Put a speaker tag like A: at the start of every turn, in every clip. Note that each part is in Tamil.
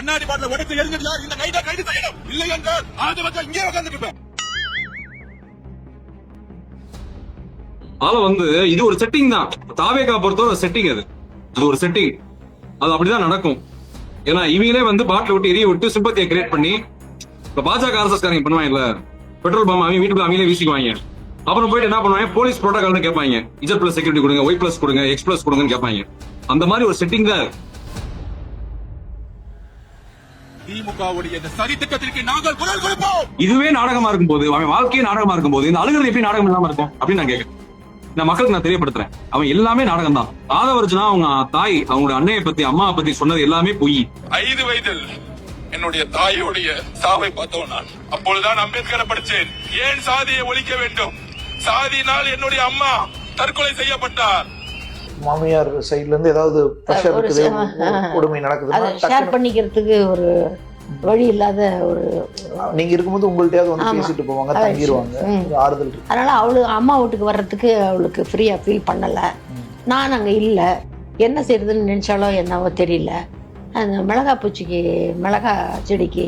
A: கண்ணாடி பாட்டில உடைத்து எரிஞ்சது யார்? இந்த கைதை கைது செய்யணும். இல்லை என்றால் ஆறு மக்கள் இங்கே உட்கார்ந்துட்டு இருப்பேன்.
B: இது ஒரு செட்டிங் தான். தாவேகா பொறுத்தவரை செட்டிங் அது ஒரு செட்டிங். அது அப்படிதான் நடக்கும். ஏன்னா இவங்களே பாட்டில் விட்டு எரிய விட்டு சிம்பத்தியை கிரியேட் பண்ணி இப்ப பாஜக ஆர்எஸ்எஸ் காரங்க பண்ணுவாங்கல்ல, பெட்ரோல் பம்ப் அவங்க வீட்டுக்குள்ள அவங்களே வீசிக்குவாங்க. அப்புறம் போயிட்டு என்ன பண்ணுவாங்க, போலீஸ் புரோட்டோகால்னு கேட்பாங்க. இஜட் பிளஸ் செக்யூரிட்டி கொடுங்க, ஒய் பிளஸ் கொடுங்க, எக்ஸ் பிளஸ் கொடுங்கன்னு கேட்பாங்க. அந்த மாதிரி ஒரு செட்டிங் தான்.
A: திமுகவுடைய இந்த சதி திட்டத்திற்கு நாங்கள் குரல் கொடுப்போம்.
B: இதுவே நாடகமா இருக்கும் போது, அவன் வாழ்க்கையே நாடகமா இருக்கும் போது, இந்த அழுகிறது எப்படி நாடகம் இல்லாம இருக்கும் அப்படின்னு நான் கேட்கிறேன். இந்த மக்களுக்கு நான் தெரியப்படுத்துறேன், அவன் எல்லாமே நாடகம் தான். ஆதவர்ஜுனா அவங்க தாய், அவங்களோட அன்னையை பத்தி, அம்மாவை பத்தி சொன்னது எல்லாமே பொய்.
A: 5 வயதில் என்னுடைய தாயுடைய சாவை பார்த்தோம் நான். அப்பொழுதுதான் அம்பேத்கரை படிச்சேன். ஏன் சாதியை ஒழிக்க வேண்டும்? சாதியினால் என்னுடைய அம்மா தற்கொலை செய்யப்பட்டார்.
C: மாமியார் சைடுல இருந்து ஏதாவது பிரஷர் இருக்குது, கொடுமை நடக்குது,
D: ஷேர் பண்ணிக்கிறதுக்கு ஒரு வழி இல்லாத ஒரு
C: நீங்க இருக்கும்போது உங்கள்கிட்டயாவது வந்து பேசிட்டு போவாங்க, தங்கிடுவாங்க, ஆறுதல் இருக்கு.
D: அதனால அம்மா வீட்டுக்கு வர்றதுக்கு அவளுக்கு ஃப்ரீயா ஃபீல் பண்ணல. நான் அங்க இல்ல, என்ன செய்யறதுன்னு நினைச்சாலும் என்னவோ தெரியல. அந்த மிளகா பூச்சிக்கு, மிளகா செடிக்கு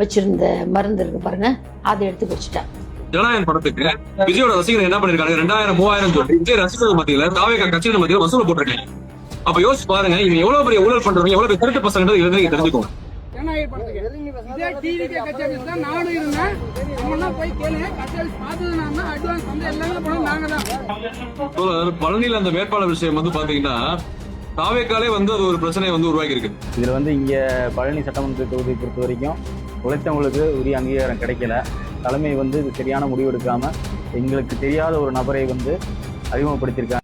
D: வச்சிருந்த மருந்து இருக்கு பாருங்க, அதை எடுத்து வச்சுட்டேன்.
B: ஜனநாயகன் படத்துக்கு விஜயோட ரசிகர்கள் என்ன பண்ணிருக்காங்க, 2000-3000 சொல்லி விஜய் ரசிகர்கள் மத்தியில தாவேகா கட்சியின் மத்தியில வசூல் போட்டிருக்காங்க. அப்ப யோசிச்சு பாருங்க, இவங்க எவ்வளவு பெரிய ஊழல் பண்றவங்க, எவ்வளவு பெரிய திருட்டு பசங்க நீங்க தெரிஞ்சுக்கோங்க. பழனியில அந்த வேட்பாளர் விஷயம் பாத்தீங்கன்னா தாவேக்காலே அது ஒரு பிரச்சனை உருவாக்கி இருக்கு.
E: இதுல இங்க பழனி சட்டமன்ற தொகுதியை பொறுத்த வரைக்கும் உழைத்தவங்களுக்கு உரிய அங்கீகாரம் கிடைக்கல. தலைமை சரியான முடிவு எடுக்காம எங்களுக்கு தெரியாத ஒரு நபரை அறிமுகப்படுத்தியிருக்காங்க.